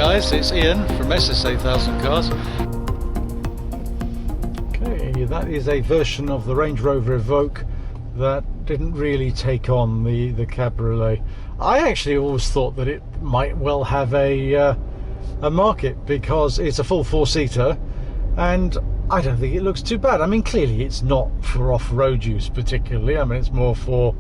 guys, it's Ian from SS8000 Cars. Okay, that is a version of the Range Rover Evoque that didn't really take on the cabriolet. I actually always thought that it might well have a market because it's a full four-seater, and I don't think it looks too bad. I mean, clearly it's not for off-road use particularly. I mean, it's more for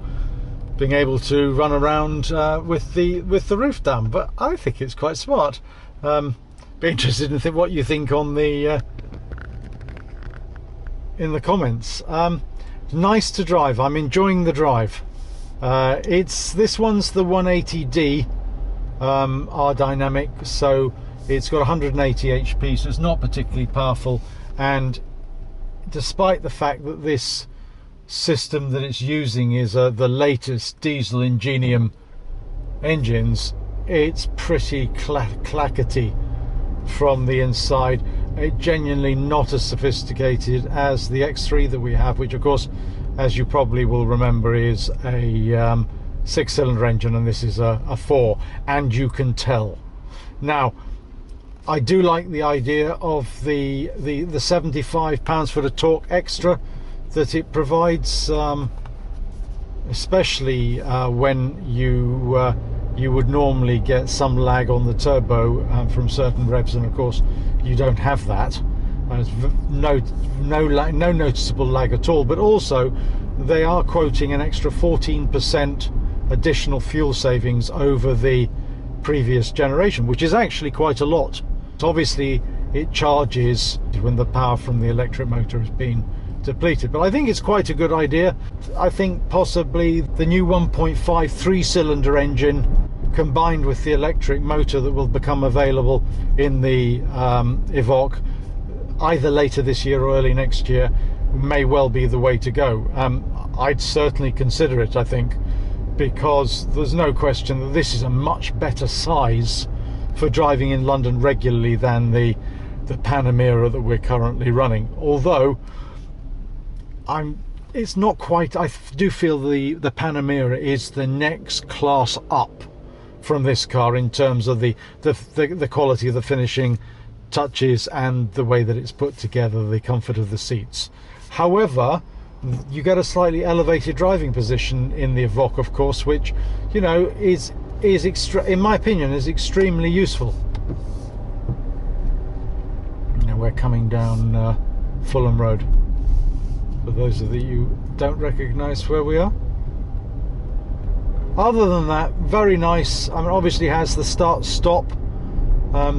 being able to run around with the roof down, but I think it's quite smart. Be interested in what you think on the in the comments. Nice to drive. I'm enjoying the drive. This one's the 180D R dynamic, so it's got 180 HP, so it's not particularly powerful, and despite the fact that this system that it's using is the latest diesel Ingenium engines, it's pretty clackety from the inside. It's genuinely not as sophisticated as the X3 that we have, which of course, as you probably will remember, is a 6-cylinder engine, and this is a 4, and you can tell. Now, I do like the idea of the 75 pounds-foot of torque extra that it provides, especially when you would normally get some lag on the turbo from certain revs, and of course you don't have that. There's no noticeable lag at all, but also they are quoting an extra 14% additional fuel savings over the previous generation, which is actually quite a lot. So obviously it charges when the power from the electric motor has been depleted, but I think it's quite a good idea. I think possibly the new 1.5 3-cylinder engine combined with the electric motor that will become available in the Evoque either later this year or early next year may well be the way to go. I'd certainly consider it, I think, because there's no question that this is a much better size for driving in London regularly than the Panamera that we're currently running. Although it's not quite. I do feel the Panamera is the next class up from this car in terms of the quality of the finishing touches and the way that it's put together, the comfort of the seats. However, you get a slightly elevated driving position in the Evoque, of course, which, you know, is in my opinion is extremely useful. Now we're coming down Fulham Road. For those of you who don't recognise where we are. Other than that, very nice. I mean, obviously has the start-stop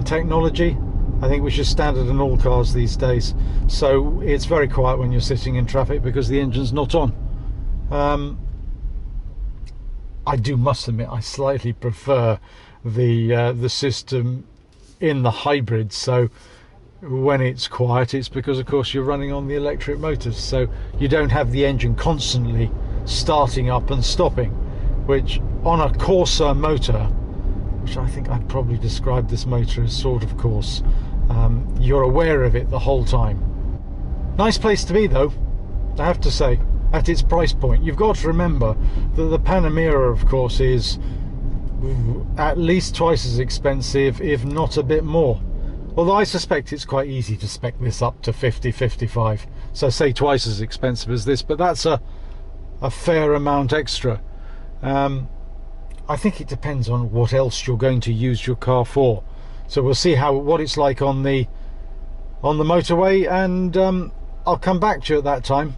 technology, I think, which is standard in all cars these days. So it's very quiet when you're sitting in traffic because the engine's not on. I must admit, I slightly prefer the system in the hybrid. So when it's quiet, it's because of course you're running on the electric motors, so you don't have the engine constantly starting up and stopping, which on a Corsa motor, which I think I'd probably describe this motor as sort of coarse, you're aware of it the whole time. Nice place to be though, I have to say, at its price point. You've got to remember that the Panamera, of course, is at least twice as expensive, if not a bit more. Although I suspect it's quite easy to spec this up to 50, 55. So say twice as expensive as this, but that's a fair amount extra. I think it depends on what else you're going to use your car for. So we'll see what it's like on the motorway, and I'll come back to you at that time.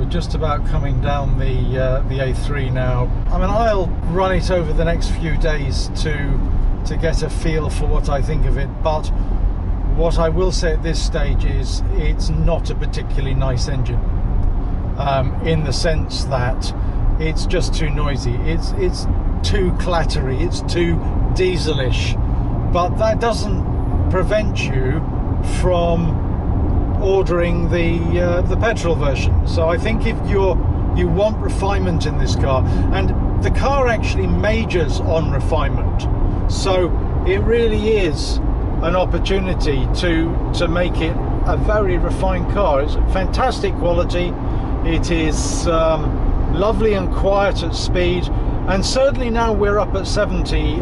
Just about coming down the A3 now. I mean, I'll run it over the next few days to get a feel for what I think of it, but what I will say at this stage is it's not a particularly nice engine, in the sense that it's just too noisy, it's too clattery, it's too dieselish, but that doesn't prevent you from ordering the petrol version. So I think if you're You want refinement in this car, and the car actually majors on refinement, so it really is an opportunity to make it a very refined car. It's fantastic quality. It is lovely and quiet at speed, and certainly now we're up at 70.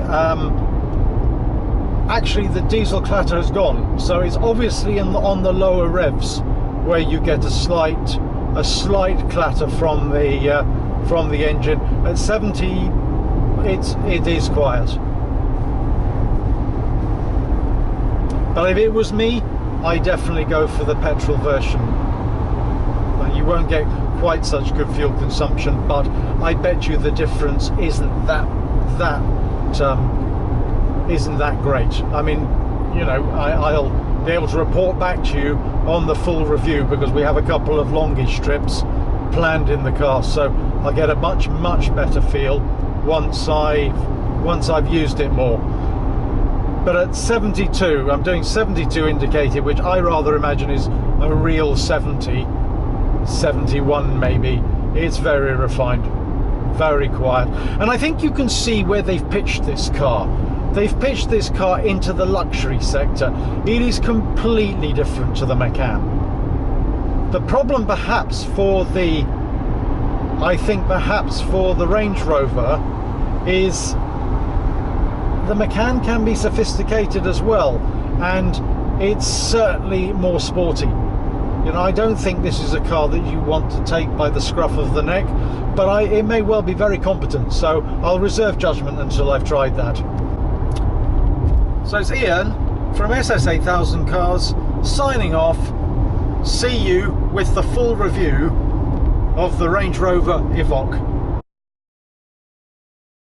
Actually, the diesel clatter has gone, so it's obviously on the lower revs where you get a slight clatter from the engine. At 70, it is quiet. But if it was me, I definitely go for the petrol version. You won't get quite such good fuel consumption, but I bet you the difference isn't that great. I mean, you know, I'll be able to report back to you on the full review, because we have a couple of longish trips planned in the car, so I'll get a much better feel once I've used it more. But at 72, I'm doing 72 indicated, which I rather imagine is a real 70, 71 maybe. It's very refined, very quiet, and I think you can see where they've pitched this car. They've pitched this car into the luxury sector. It is completely different to the Macan. The problem perhaps for the Range Rover is the Macan can be sophisticated as well, and it's certainly more sporty. You know, I don't think this is a car that you want to take by the scruff of the neck, but it may well be very competent, so I'll reserve judgment until I've tried that. So it's Ian from SS8000 Cars signing off. See you with the full review of the Range Rover Evoque.